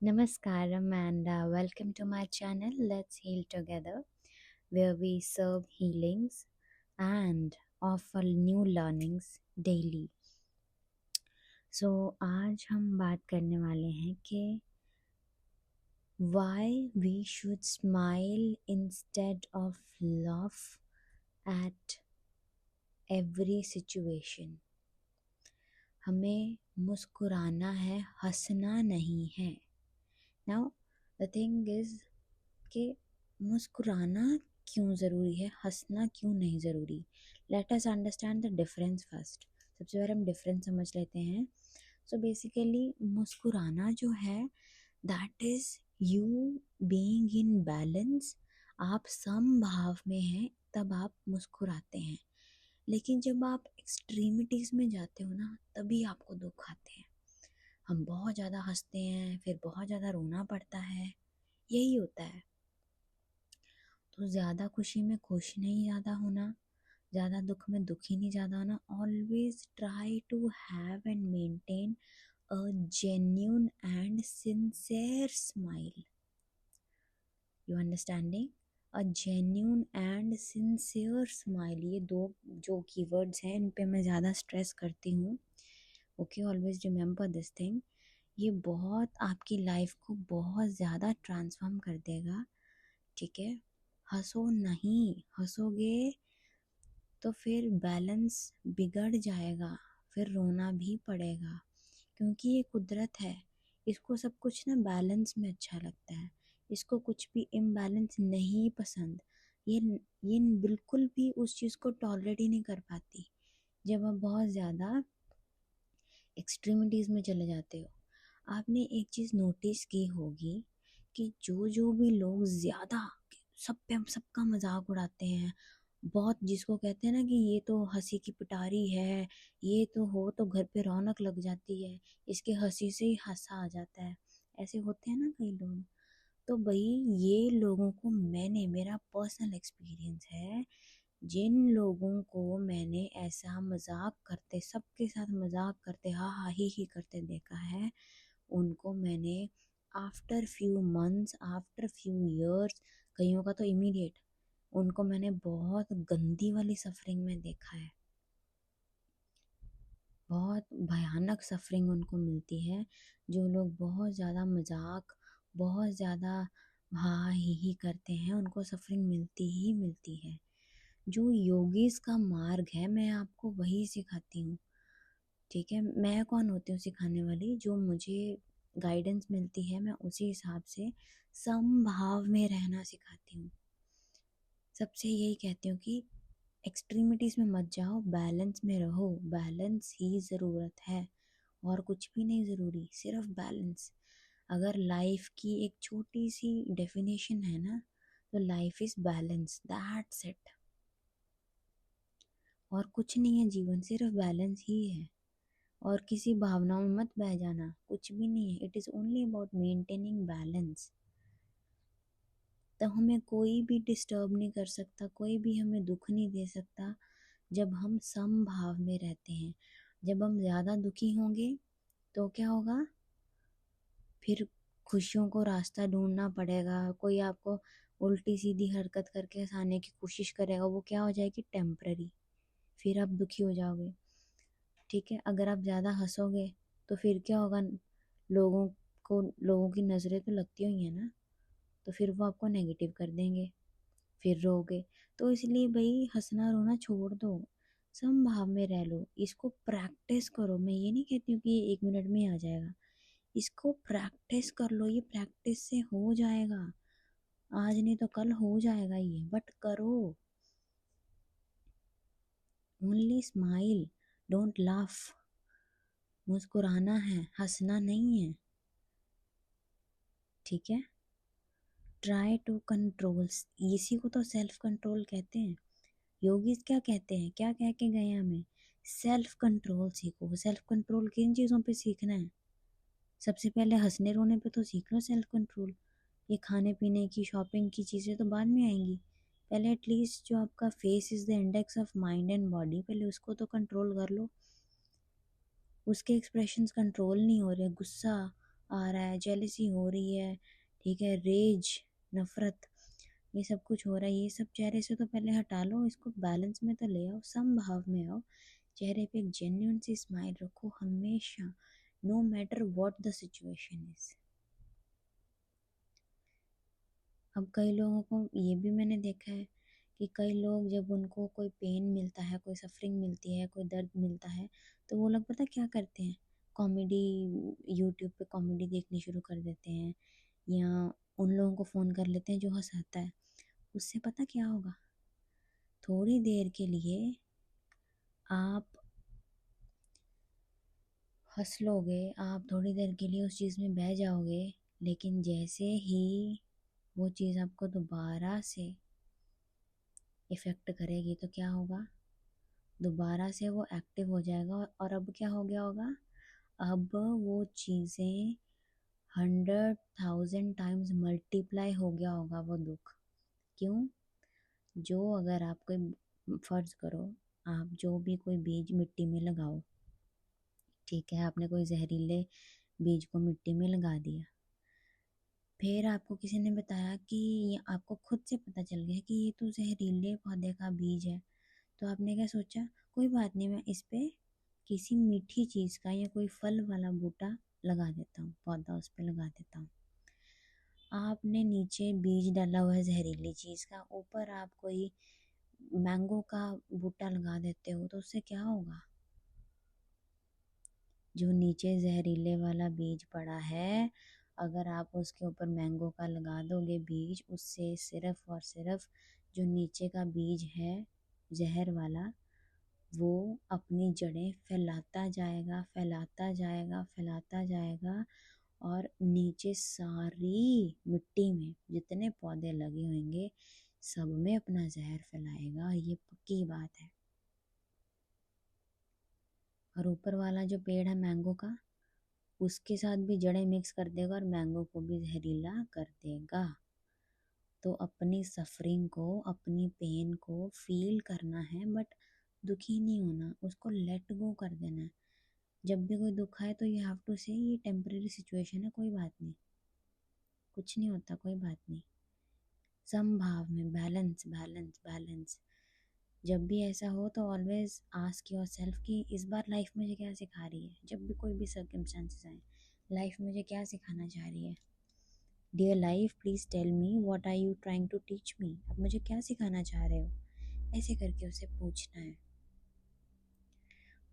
Namaskaram and welcome to my channel Let's Heal Together, where we serve healings and offer new learnings daily. So आज हम बात करने वाले हैं कि why we should smile instead of laugh at every situation. हमें मुस्कुराना है, हंसना नहीं है. Now the thing is कि मुस्कुराना क्यों ज़रूरी है, हंसना क्यों नहीं ज़रूरी. Let us understand the difference first. सबसे पहले हम डिफरेंस समझ लेते हैं. सो बेसिकली मुस्कुराना जो है that is you being in balance. आप समभाव में हैं तब आप मुस्कुराते हैं. लेकिन जब आप एक्सट्रीमिटीज़ में जाते हो ना, तभी आपको दुख आते हैं. हम बहुत ज़्यादा हंसते हैं, फिर बहुत ज़्यादा रोना पड़ता है. यही होता है. तो ज़्यादा खुशी में खुश नहीं ज़्यादा होना, ज़्यादा दुख में दुखी नहीं ज़्यादा होना. Always try to have and maintain a genuine and sincere smile. You understanding? A genuine and sincere smile, ये दो जो कीवर्ड्स हैं इन पे मैं ज़्यादा स्ट्रेस करती हूँ. Okay, always remember this thing. ये बहुत आपकी लाइफ को बहुत ज़्यादा ट्रांसफॉर्म कर देगा. ठीक है, हंसो नहीं, हंसोगे तो फिर बैलेंस बिगड़ जाएगा, फिर रोना भी पड़ेगा. क्योंकि ये कुदरत है, इसको सब कुछ ना बैलेंस में अच्छा लगता है. इसको कुछ भी इम्बैलेंस नहीं पसंद. ये बिल्कुल भी उस चीज़ को टॉलरेट ही नहीं कर पाती जब आप बहुत ज़्यादा एक्सट्रीमिटीज़ में चले जाते हो. आपने एक चीज़ नोटिस की होगी कि जो जो भी लोग ज़्यादा सब पे सबका मजाक उड़ाते हैं, बहुत जिसको कहते हैं ना कि ये तो हंसी की पिटारी है, ये तो हो तो घर पे रौनक लग जाती है, इसके हंसी से ही हंसा आ जाता है, ऐसे होते हैं ना कई लोग. तो भाई ये लोगों को मेरा पर्सनल एक्सपीरियंस है, जिन लोगों को मैंने ऐसा मजाक करते, सबके साथ मजाक करते, हा हा ही करते देखा है, उनको मैंने after few months, after few years, कईयों का तो इमीडिएट, उनको मैंने बहुत गंदी वाली सफरिंग में देखा है. बहुत भयानक सफरिंग उनको मिलती है. जो लोग बहुत ज़्यादा मजाक, बहुत ज़्यादा हा ही करते हैं, उनको सफरिंग मिलती ही मिलती है. जो योगीज का मार्ग है, मैं आपको वही सिखाती हूँ. ठीक है, मैं कौन होती हूँ सिखाने वाली? जो मुझे गाइडेंस मिलती है मैं उसी हिसाब से समभाव में रहना सिखाती हूँ. सबसे यही कहती हूँ कि एक्सट्रीमिटीज़ में मत जाओ, बैलेंस में रहो. बैलेंस ही ज़रूरत है, और कुछ भी नहीं ज़रूरी, सिर्फ बैलेंस. अगर लाइफ की एक छोटी सी डेफिनेशन है ना, तो life is balance, that's it. और कुछ नहीं है जीवन, सिर्फ बैलेंस ही है. और किसी भावनाओं में मत बह जाना, कुछ भी नहीं है. It is only about maintaining balance. तो हमें कोई भी डिस्टर्ब नहीं कर सकता, कोई भी हमें दुख नहीं दे सकता जब हम समभाव में रहते हैं. जब हम ज़्यादा दुखी होंगे तो क्या होगा? फिर खुशियों को रास्ता ढूंढना पड़ेगा. कोई आपको उल्टी सीधी हरकत करके हंसाने की कोशिश करेगा, वो क्या हो जाएगी? टेम्पररी. फिर आप दुखी हो जाओगे. ठीक है, अगर आप ज़्यादा हंसोगे तो फिर क्या होगा? लोगों लोगों की नज़रें तो लगती हुई हैं ना, तो फिर वो आपको नेगेटिव कर देंगे, फिर रोगे. तो इसलिए भाई हंसना रोना छोड़ दो, समभाव में रह लो. इसको प्रैक्टिस करो. मैं ये नहीं कहती हूँ कि ये 1 मिनट में ही आ जाएगा. इसको प्रैक्टिस कर लो, ये प्रैक्टिस से हो जाएगा. आज नहीं तो कल हो जाएगा ये, बट करो. Only smile, don't laugh. मुस्कुराना है, हंसना नहीं है. ठीक है. ट्राई टू कंट्रोल, इसी को तो सेल्फ कंट्रोल कहते हैं. योगीज क्या कहते हैं, क्या कह के गए हैं हमें? सेल्फ कंट्रोल सीखो. सेल्फ कंट्रोल किन चीज़ों पे सीखना है? सबसे पहले हंसने रोने पे तो सीख लो सेल्फ कंट्रोल. ये खाने पीने की, शॉपिंग की चीज़ें तो बाद में आएंगी. पहले एटलीस्ट जो आपका face is the index of mind and body, पहले उसको तो कंट्रोल कर लो. उसके एक्सप्रेशंस कंट्रोल नहीं हो रहे, गुस्सा, आ रहा है, जेलसी हो रही है, ठीक है, रेज, नफरत, ये सब कुछ हो रहा है, ये सब चेहरे से तो पहले हटा लो, इसको बैलेंस में तो ले आओ, समभाव में आओ। चेहरे पे एक जेन्युइन सी स्माइल रखो हमेशा, no matter what the situation is. अब कई लोगों को ये भी मैंने देखा है कि कई लोग जब उनको कोई पेन मिलता है, कोई सफरिंग मिलती है, कोई दर्द मिलता है, तो वो लोग पता क्या करते हैं, कॉमेडी, यूट्यूब पे कॉमेडी देखनी शुरू कर देते हैं, या उन लोगों को फ़ोन कर लेते हैं जो हंसाता है। उससे पता क्या होगा, थोड़ी देर के लिए आप हंस लोगे, आप थोड़ी देर के लिए उस चीज़ में बह जाओगे, लेकिन जैसे ही वो चीज़ आपको दोबारा से इफ़ेक्ट करेगी तो क्या होगा, दोबारा से वो एक्टिव हो जाएगा, और अब क्या हो गया होगा, अब वो चीज़ें 100,000 टाइम्स मल्टीप्लाई हो गया होगा वो दुख। क्यों? जो अगर आप कोई फ़र्ज़ करो, आप जो भी कोई बीज मिट्टी में लगाओ, ठीक है, आपने कोई जहरीले बीज को मिट्टी में लगा दिया, फिर आपको किसी ने बताया कि आपको खुद से पता चल गया कि ये तो जहरीले पौधे का बीज है, तो आपने क्या सोचा, कोई बात नहीं, मैं इस पे किसी मीठी चीज़ का या कोई फल वाला बूटा लगा देता हूँ, पौधा उस पे लगा देता हूँ। आपने नीचे बीज डाला हुआ है जहरीली चीज़ का, ऊपर आप कोई मैंगो का बूटा लगा देते हो, तो उससे क्या होगा, जो नीचे जहरीले वाला बीज पड़ा है, अगर आप उसके ऊपर मैंगो का लगा दोगे बीज, उससे सिर्फ और सिर्फ जो नीचे का बीज है जहर वाला, वो अपनी जड़ें फैलाता जाएगा, फैलाता जाएगा, फैलाता जाएगा, और नीचे सारी मिट्टी में जितने पौधे लगे होंगे सब में अपना जहर फैलाएगा, ये पक्की बात है। और ऊपर वाला जो पेड़ है मैंगो का, उसके साथ भी जड़ें मिक्स कर देगा और मैंगो को भी जहरीला कर देगा। तो अपनी सफरिंग को, अपनी पेन को फील करना है, बट दुखी नहीं होना, उसको लेट गो कर देना है। जब भी कोई दुख आए तो यू हैव टू से ये टेम्परेरी सिचुएशन है, कोई बात नहीं, कुछ नहीं होता, कोई बात नहीं, समभाव में, बैलेंस बैलेंस बैलेंस। जब भी ऐसा हो तो ऑलवेज आस्क योर सेल्फ कि इस बार लाइफ मुझे क्या सिखा रही है, जब भी कोई भी सर्कमस्टांसेस आए, लाइफ मुझे क्या सिखाना चाह रही है, dear life please tell me what are you trying to teach me, अब मुझे क्या सिखाना चाह रहे हो, ऐसे करके उसे पूछना है।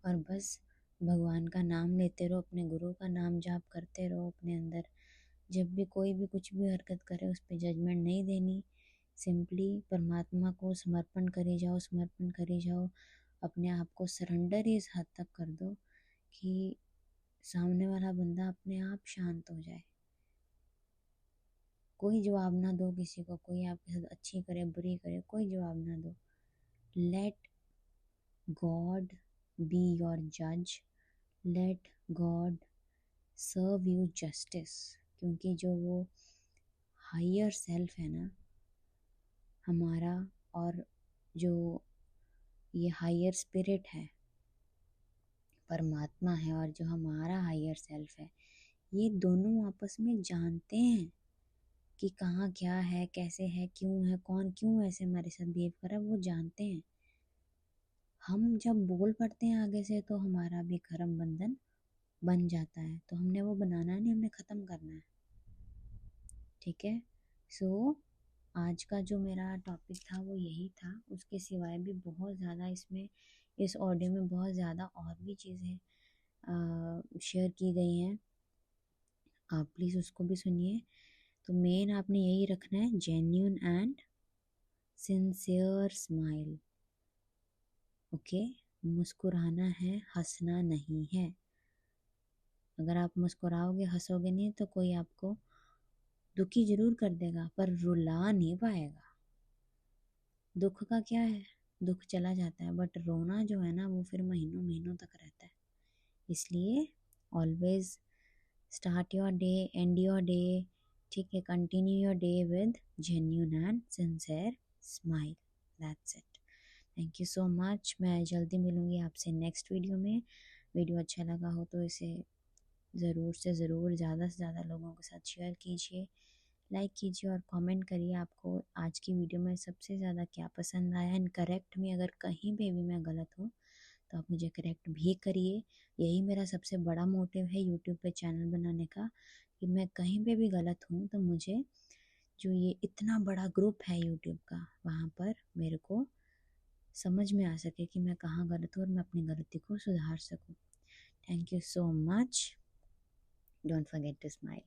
और बस भगवान का नाम लेते रहो, अपने गुरु का नाम जाप करते रहो अपने अंदर। जब भी कोई भी कुछ भी हरकत करे उस पर जजमेंट नहीं देनी, सिंपली परमात्मा को समर्पण करे जाओ, समर्पण करे जाओ, अपने आप को सरेंडर इस हद तक कर दो कि सामने वाला बंदा अपने आप शांत हो जाए। कोई जवाब ना दो किसी को, कोई आपके साथ अच्छी करे बुरी करे, कोई जवाब ना दो, लेट गॉड बी योर जज, let God serve you justice, क्योंकि जो वो हायर सेल्फ है ना हमारा, और जो ये हायर स्पिरिट है, परमात्मा है, और जो हमारा हायर सेल्फ है, ये दोनों आपस में जानते हैं कि कहाँ क्या है, कैसे है, क्यों है, कौन क्यों ऐसे हमारे साथ बिहेव कर रहा है, वो जानते हैं। हम जब बोल पड़ते हैं आगे से तो हमारा भी कर्म बंधन बन जाता है, तो हमने वो बनाना नहीं, हमने ख़त्म करना है, ठीक है। सो आज का जो मेरा टॉपिक था वो यही था, उसके सिवाय भी बहुत ज़्यादा इसमें, इस ऑडियो में बहुत ज़्यादा और भी चीज़ें शेयर की गई हैं, आप प्लीज़ उसको भी सुनिए। तो मेन आपने यही रखना है, genuine and sincere smile, okay. मुस्कुराना है, हंसना नहीं है। अगर आप मुस्कुराओगे, हंसोगे नहीं, तो कोई आपको दुखी जरूर कर देगा पर रुला नहीं पाएगा। दुख का क्या है, दुख चला जाता है, बट रोना जो है ना वो फिर महीनों महीनों तक रहता है। इसलिए always start your day, and your day, ठीक है, continue your day with genuine and sincere smile, that's it. Thank you so much, मैं जल्दी मिलूँगी आपसे नेक्स्ट वीडियो में। वीडियो अच्छा लगा हो तो इसे ज़रूर से ज़रूर ज़्यादा से ज़्यादा लोगों के साथ शेयर कीजिए, लाइक कीजिए और कमेंट करिए आपको आज की वीडियो में सबसे ज़्यादा क्या पसंद आया। एंड करेक्ट में अगर कहीं पे भी मैं गलत हूँ तो आप मुझे करेक्ट भी करिए। यही मेरा सबसे बड़ा मोटिव है यूट्यूब पे चैनल बनाने का, कि मैं कहीं पे भी गलत हूँ तो मुझे, जो ये इतना बड़ा ग्रुप है यूट्यूब का, वहाँ पर मेरे को समझ में आ सके कि मैं कहाँ गलत हूँ और मैं अपनी गलती को सुधार सकूँ। Thank you so much. Don't forget to smile.